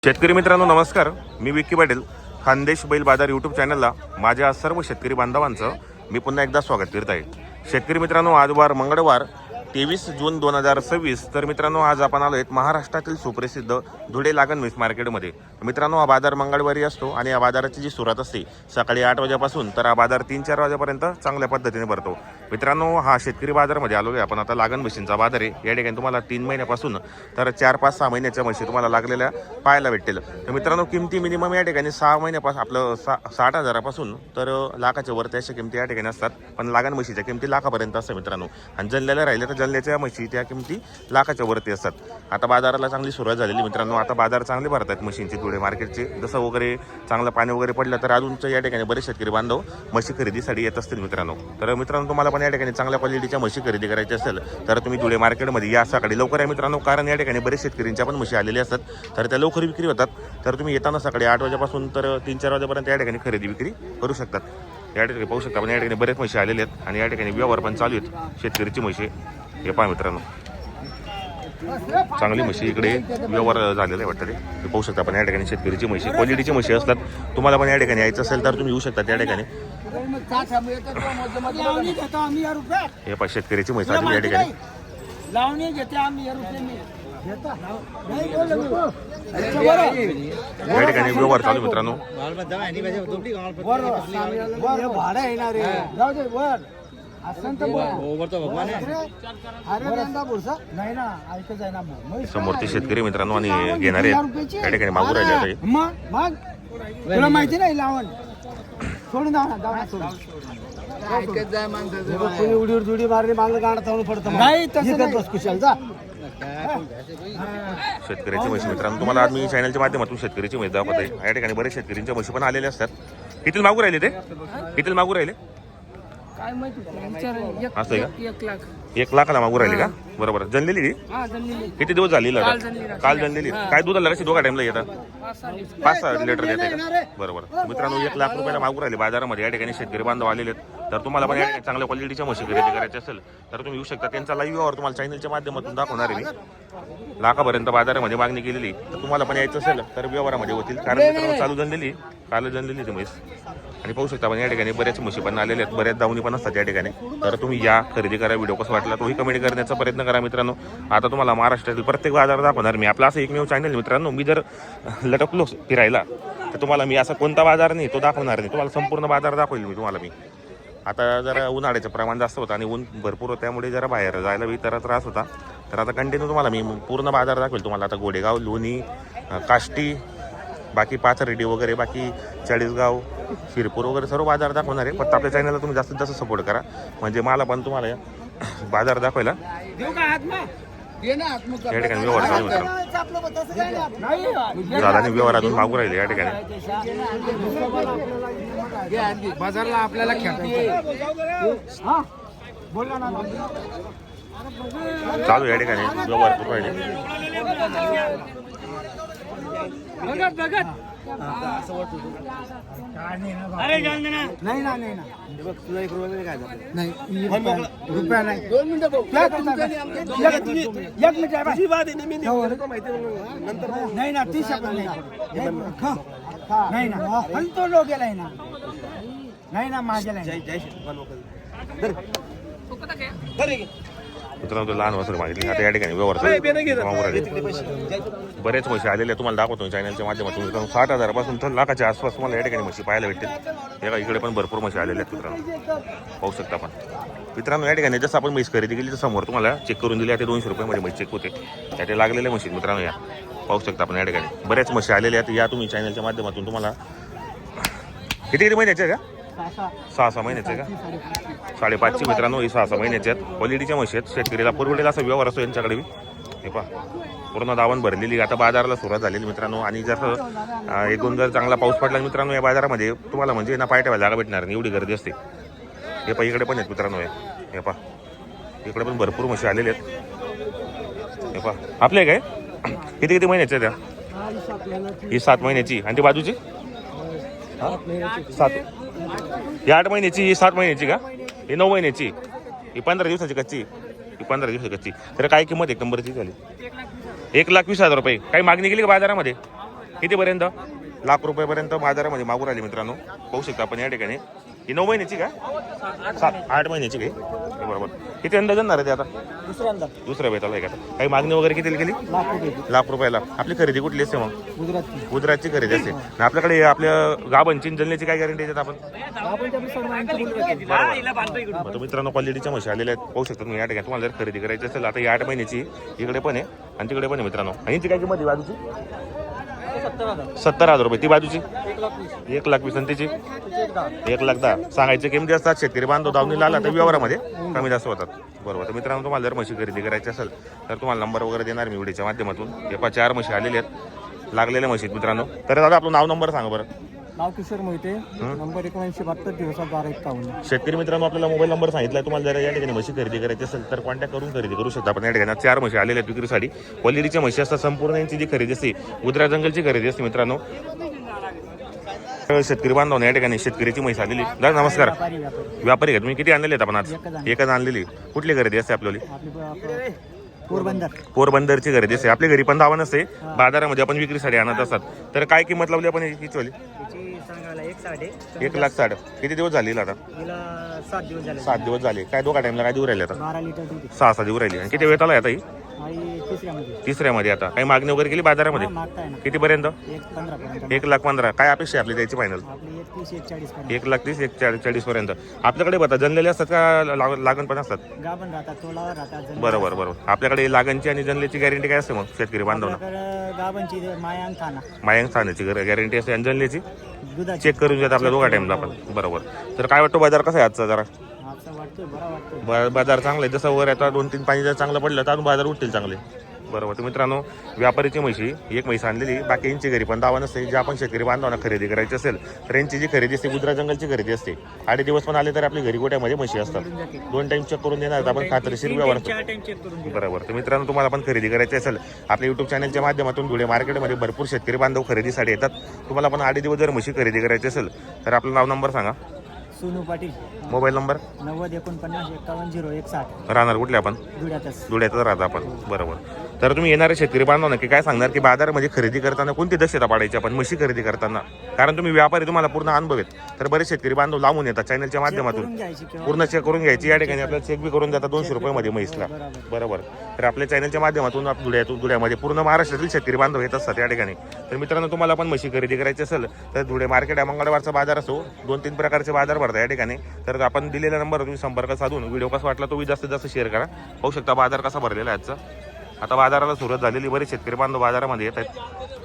शेतकरी मित्रांनो नमस्कार. मी विक्की पाटील. खानदेश बैल बाजार यूट्यूब चॅनलला माझ्या सर्व शेतकरी बांधवांचं मी पुन्हा एकदा स्वागत करत आहे. शेतकरी मित्रांनो आज वार मंगळवार 23 जून 2026. तर मित्रांनो आज आपण आलो आहेत महाराष्ट्रातील सुप्रसिद्ध धुळे लागण म्हैस मार्केटमध्ये. मित्रांनो हा बाजार मंगळवारी असतो आणि या बाजाराची जी सुरुवात असते सकाळी 8 वाजेपासून तर हा बाजार 3-4 वाजेपर्यंत चांगल्या पद्धतीने भरतो. मित्रांनो हा शेतकरी बाजारमध्ये आलो आहे आपण. आता लागण म्हशींचा बाजार आहे. या ठिकाणी तुम्हाला 3 महिन्यापासून तर 4-5-6 महिन्याच्या म्हशी तुम्हाला लागलेल्या पाहायला भेटतील. तर मित्रांनो किमती मिनिमम या ठिकाणी 6 महिन्यापासून आपलं 60,000पासून तर लाखाच्या वरती अशा किमती या ठिकाणी असतात. पण लागण म्हशीच्या किमती लाखापर्यंत असतात मित्रांनो. आणि जल्ल्याला राहिले तर जल्ल्याच्या म्हशी त्या किमती लाखाच्या वरती असतात. आता बाजाराला चांगली सुरुवात झालेली मित्रांनो. आता बाजार चांगले भरतात म्हशींचे धुळे मार्केटचे. जसं वगैरे चांगलं पाणी वगैरे पडलं तर अजूनच या ठिकाणी बरेच शेतकरी बांधव म्हशी खरेदीसाठी येत असतील मित्रांनो. तर मित्रांनो तुम्हाला पण या ठिकाणी चांगल्या क्वालिटीच्या म्हशी खरेदी करायची असेल तर तुम्ही धुळे मार्केटमध्ये या सकाळी लवकर या मित्रांनो. कारण या ठिकाणी बरेच शेतकऱ्यांच्या पण म्हशी आलेल्या असतात तर त्या लवकर विक्री होतात. तर तुम्ही येताना सकाळी 8 वाजेपासून तर 3-4 वाजेपर्यंत या ठिकाणी खरेदी विक्री करू शकतात. या ठिकाणी पाहू शकता पण या ठिकाणी बरेच म्हशी आलेले आहेत आणि या ठिकाणी व्यवहार पण चालू आहेत शेतकरीची म्हशी. हे पहा मित्रांनो चांगली म्हशी इकडे व्यवहार झालेला आहे वाटतं. ते पाहू शकता पण या ठिकाणी शेतकरीची म्हशी क्वालिटीची म्हशी असतात. तुम्हाला पण या ठिकाणी यायचं असेल तर तुम्ही येऊ शकता त्या ठिकाणी. हे पहा शेतकरीची म्हशी आली या ठिकाणी. या ठिकाणी व्यवहार चालू मित्रांनो. समोरचे शेतकरी मित्रांनो आणि घेणारे या ठिकाणी मागू राहिले. तुला माहिती नाही लावण सोडून उडीवर जुडी मारली मागलं गाडा चालू पडतं नाही कुशाल जा. शेतकऱ्याची म्हशी मित्रांनो तुम्हाला आज मी चॅनलच्या माध्यमातून शेतकऱ्याची म्हशी दाखवत आहे. या ठिकाणी बरेच शेतकऱ्यांच्या म्हशी पण आलेले असतात. किती मागू राहिले ते? किती मागू राहिले? काय माहिती असं आहे का? 1 लाखाला मागू राहिले का? बरोबर. जनलेली किती दिवस झाली? काल जनलेली. काय दुधाला कशी दोघा टाइमला येतात? 5-6 लिटर येते का? बरोबर. मित्रांनो 1 लाख रुपयाला मागू राहिले बाजारामध्ये. या ठिकाणी शेतकरी बांधव आलेले आहेत. तर तुम्हाला पण या ठिकाणी चांगल्या क्वालिटीच्या म्हशी खरेदी करायची असेल तर तुम्ही येऊ शकता. त्यांचा लाईव्ह व्यवहार तुम्हाला चॅनलच्या माध्यमातून दाखवणार आहे मी. लाखापर्यंत बाजारामध्ये मागणी केलेली. तर तुम्हाला पण यायचं असेल तर व्यवहारामध्ये होतील. कारण मित्रांनो चालू जनलेली काल जनलेली ती म्हैस. आणि पाहू शकता पण या ठिकाणी बरेच म्हशी पण आलेले आहेत. बऱ्याच दावणी पण असतात या ठिकाणी. तर तुम्ही या खरेदी करा. व्हिडिओ कसा वाटला तोही कमेंट करण्याचा प्रयत्न करा मित्रांनो. आता तुम्हाला महाराष्ट्रातील प्रत्येक बाजार दाखवणार मी. आपला असं एकमेव चॅनल मित्रांनो. मी जर लटकलो फिरायला तर तुम्हाला मी असा कोणता बाजार नाही तो दाखवणार नाही. तुम्हाला संपूर्ण बाजार दाखवेल मी तुम्हाला. मी आता जरा उन्हाळ्याचं प्रमाण जास्त होतं आणि ऊन भरपूर होतं त्यामुळे जरा बाहेर जायला बी जरा त्रास होता. तर आता कंटिन्यू तुम्हाला मी पूर्ण बाजार दाखवेल तुम्हाला. आता गोडेगाव, लोणी, काष्टी, बाकी पाथर्डी वगैरे, बाकी चाळीसगाव, शिरपूर वगैरे सर्व बाजार दाखवणार आहे. फक्त आपल्या चॅनलला तुम्ही जास्तीत जास्त सपोर्ट करा म्हणजे मला पण तुम्हाला या बाजार दाखवायला. या ठिकाणी व्यवहार चालू झाला नाही. व्यवहार अजून मागू राहिले या ठिकाणी. बाजारला आपल्याला चालू या ठिकाणी व्यवहार करू राहिले. नाही ना नाही ना तुला 1 रुपया काय नाही रुपया नाही. 2 मिनिटं नाही ना 30 नाही ना तो लोक गेलाय ना नाही ना माझ्याला मित्रांनो लहान वस्तू मागितली. आता या ठिकाणी व्यवहार बरेच म्हशी आलेले तुम्हाला दाखवतो चॅनलच्या माध्यमातून. 60,000पासून तर लाखाच्या आसपास तुम्हाला या ठिकाणी म्हशी पाहायला भेटतील. या इकडे पण भरपूर म्हशी आलेल्या आहेत मित्रांनो. पाहू शकता आपण मित्रांनो या ठिकाणी जसं आपण म्हैस खरेदी केली तर समोर तुम्हाला चेक करून दिली. ते 200 रुपयामध्ये म्हशी चेक होते. त्या लागलेल्या म्हशी मित्रांनो या पाहू शकता आपण. या ठिकाणी बऱ्याच म्हशी आलेल्या आहेत. या तुम्ही चॅनलच्या माध्यमातून तुम्हाला किती महिन्याच्या का? 6-6 महिन्याचे का? 5.5ची मित्रांनो. ही 6-6 महिन्याच्या आहेत. क्वालिटीच्या म्हशी आहेत. शेतकरीला परवडेल असा व्यवहार असतो यांच्याकडे. हे पहा पूर्ण दावण भरलेली. आता बाजाराला सुरुवात झालेली मित्रांनो. आणि जसं एकूण जर चांगला पाऊस पडला मित्रांनो या बाजारामध्ये तुम्हाला म्हणजे ना पाय ठेवायला जागा भेटणार नाही एवढी गर्दी असते. हे पहा इकडे पण आहेत मित्रांनो. हे पहा इकडे पण भरपूर म्हशी आलेले आहेत. हे पहा आपले काय किती महिन्याच्या त्या? ही 7 महिन्याची आणि ती बाजूची 7. ही 8 महिन्याची. ही 7 महिन्याची का? ही 9 महिन्याची. ही 15 दिवसाची कच्ची. ही 15 दिवसाची कच्ची. तर काय किंमत 1 नंबरची झाली? 1,20,000 रुपये. काही मागणी केली का बाजारामध्ये? कितीपर्यंत? लाख रुपयापर्यंत बाजारामध्ये मागून राहिली मित्रांनो. पाहू शकता आपण या ठिकाणी. ही 9 महिन्याची का? 8 महिन्याची काही बरोबर. किती अंदाज जाणार आहे ते आता? दुसऱ्या बेताला आहे का? काही मागणी वगैरे किती केली? लाख रुपयाला. आपली खरेदी कुठली असते मग? गुजरातची खरेदी असते. आणि आपल्याकडे आपल्या गाबांची जल्ल्याची काय गॅरंटी देतात आपण? तर मित्रांनो क्वालिटीच्या म्हशी आलेल्या आहेत. पाहू शकता तुम्ही या ठिकाणी. तुम्हाला जर खरेदी करायची असेल आता ही 8 महिन्याची इकडे पण आहे आणि तिकडे पण आहे मित्रांनो. आणि ती काय किंमत आहे बाजूची? 70,000 रुपये. ती बाजूची 1,20,000 आणि तिची 1,10,000. सांगायचे किमती असतात. शेतकरी बांधव दावणीला आला तर व्यवहारामध्ये कमी जास्त होतात. बरोबर. तर मित्रांनो तुम्हाला जर म्हशी खरेदी करायची असेल तर तुम्हाला नंबर वगैरे देणार मी व्हिडिओच्या माध्यमातून. हे 4 म्हशी आलेल्या आहेत लागलेल्या म्हशीत मित्रांनो. तर दादा आपलं नंबर सांगा बरं. नाव किशोर मोहिते, नंबर 7972 1251. शेतकरी मित्रांनो आपल्याला मोबाईल नंबर सांगितला. तुम्हाला जर या ठिकाणी म्हशी खरेदी करायची असेल तर कॉन्टॅक्ट करून खरेदी करू शकता. आपण या ठिकाणी 4 म्हशी आलेल्या आहेत विक्रीसाठी. क्वालिटीच्या म्हशी असतात. संपूर्ण यांची जी खरेदी असते गुजरात जंगलची खरेदी असते मित्रांनो. शेतकरी बांधव या ठिकाणी शेतकरीची म्हैस आलेली. दादा नमस्कार. व्यापारी का तुम्ही? किती आणलेले आहेत आपण आज? एकच आणलेली. कुठली खरेदी असते आपल्याला? पोरबंदरची खरेदी असते. आपल्या घरी पण धावा नसते. बाजारामध्ये आपण विक्रीसाठी आणत असतात. तर काय किंमत लावली आपण हीच वाली? 1,60,000. किती दिवस झाले आता? 7 दिवस झाले. काय दोघा टाइमला काय देऊ राहिले आता? 6 देऊ राहिले. आणि किती वेळ आला आता ही? तिसऱ्यामध्ये. आता काही मागणी वगैरे केली बाजारामध्ये? कितीपर्यंत? 1,15,000. काय अपेक्षा आहे आपली द्यायची फायनल? 1,30,000 1,40,000 पर्यंत. आपल्याकडे बता जनलेले असतात का लागण पण असतात? बरोबर बरोबर. आपल्याकडे लागणची आणि जनलेची गॅरंटी काय असते मग शेतकरी बांधवांना? मायांग थाण्याची गॅरंटी असते आणि जनलेची चेक करून देतात आपल्या दोघा टाइमला आपण. बरोबर. तर काय वाटतं बाजार कसा आहे आजचा? जरा बाजार चांगला आहे. जसं वर आता 2-3 पाणी जर चांगलं पडलं तर अजून बाजार उठतील चांगले. बरोबर. तर मित्रांनो व्यापारीची म्हशी एक म्हैस आणलेली. बाकी यांची घरी पण दावा नसते. जे आपण शेतकरी बांधवांना खरेदी करायची असेल तर यांची जी खरेदी असते गुजरात जंगलची खरेदी असते. 8 दिवस पण आले तर आपली घरी गोट्यामध्ये म्हशी असतात. 2 टाइम चेक करून देणार आपण खात्रीशीर व्यवहार. बरोबर. तर मित्रांनो तुम्हाला पण खरेदी करायची असेल आपल्या युट्यूब चॅनलच्या माध्यमातून धुळे मार्केटमध्ये भरपूर शेतकरी बांधव खरेदीसाठी येतात. तुम्हाला पण 8 दिवस जर म्हशी खरेदी करायची असेल तर आपलं नाव नंबर सांगा. सोनू पाटील. Mobile number 9049510160. राहणार कुठले आपण? धुळ्यातच राहता आपण. बरोबर. तर तुम्ही येणारे शेतकरी बांधव नक्की काय सांगणार की बाजारामध्ये खरेदी करताना कोणती दक्षता पाडायची आपण म्हशी खरेदी करताना? कारण तुम्ही व्यापारी तुम्हाला पूर्ण अनुभव आहेत. तर बरेच शेतकरी बांधव लांबून येतात चॅनलच्या माध्यमातून. पूर्ण चेक करून घ्यायची. या ठिकाणी आपल्याला चेक बी करून देतात 200 रुपयामध्ये म्हैसला. बरोबर. तर आपल्या चॅनलच्या माध्यमातून धुळ्यामध्ये पूर्ण महाराष्ट्रातील शेतकरी बांधव येत असतात या ठिकाणी. तर मित्रांनो तुम्हाला पण म्हशी खरेदी करायची असेल तर धुळे मार्केट आहे. मंगळवारचा बाजार असो. 2-3 प्रकारचे बाजार भरतात या ठिकाणी. तर आपण दिलेल्या नंबरवर तुम्ही संपर्क साधून व्हिडिओ कसा वाटला तो जास्तीत जास्त शेअर करा. पाहू शकता बाजार कसा भरलेला आहे आजचा. आता बाजाराला सुरुवात झालेली. बरेच शेतकरी बांधव बाजारामध्ये येत आहेत.